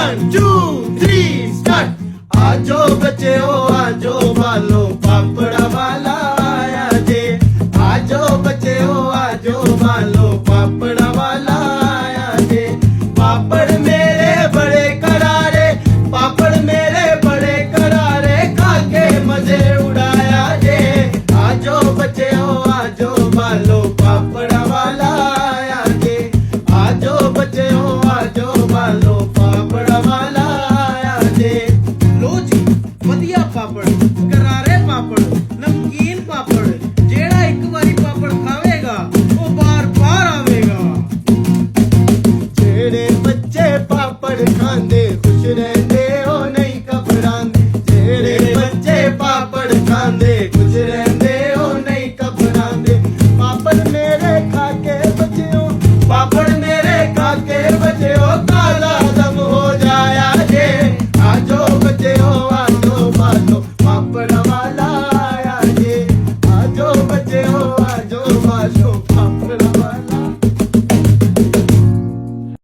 1 2 3 start. आजो बच्चों आजो बालो पापड़ा वाला आया जे। आजो बच्चों आजो बालो पापड़ा वाला आया जे। पापड़ मेरे बड़े करारे, पापड़ मेरे बड़े करारे, खाके मजे उड़ाया जे। आजो बच्चों आजो बालो पापड़ा वाला आया जे। आजो बच्चों आजो बालो पापड़ा वाला आया जे। लो जी ਵਧੀਆ ਪਾਪੜ, ਕਰਾਰੇ ਪਾਪੜ, ਨਮਕੀਨ ਪਾਪੜ, ਜਿਹੜਾ ਇੱਕ ਵਾਰੀ ਪਾਪੜ ਖਾਵੇਗਾ ਉਹ ਬਾਰ-ਬਾਰ ਆਵੇਗਾ। जेड़े बच्चे पापड़ खांदे खुश रहंदे ओ नहीं घबरांदे। जेड़े बच्चे पापड़ खांदे खुश रहंदे ओ नहीं घबरांदे। पापड़ मेरे खाके बच्चों, पापड़ मेरे खाके बच्चों, काला दम हो जाया जे। आजो बच्चों आजो बालो पापड़ वाला आया जे। आजो बच्चों आजो बालो पापड़ वाला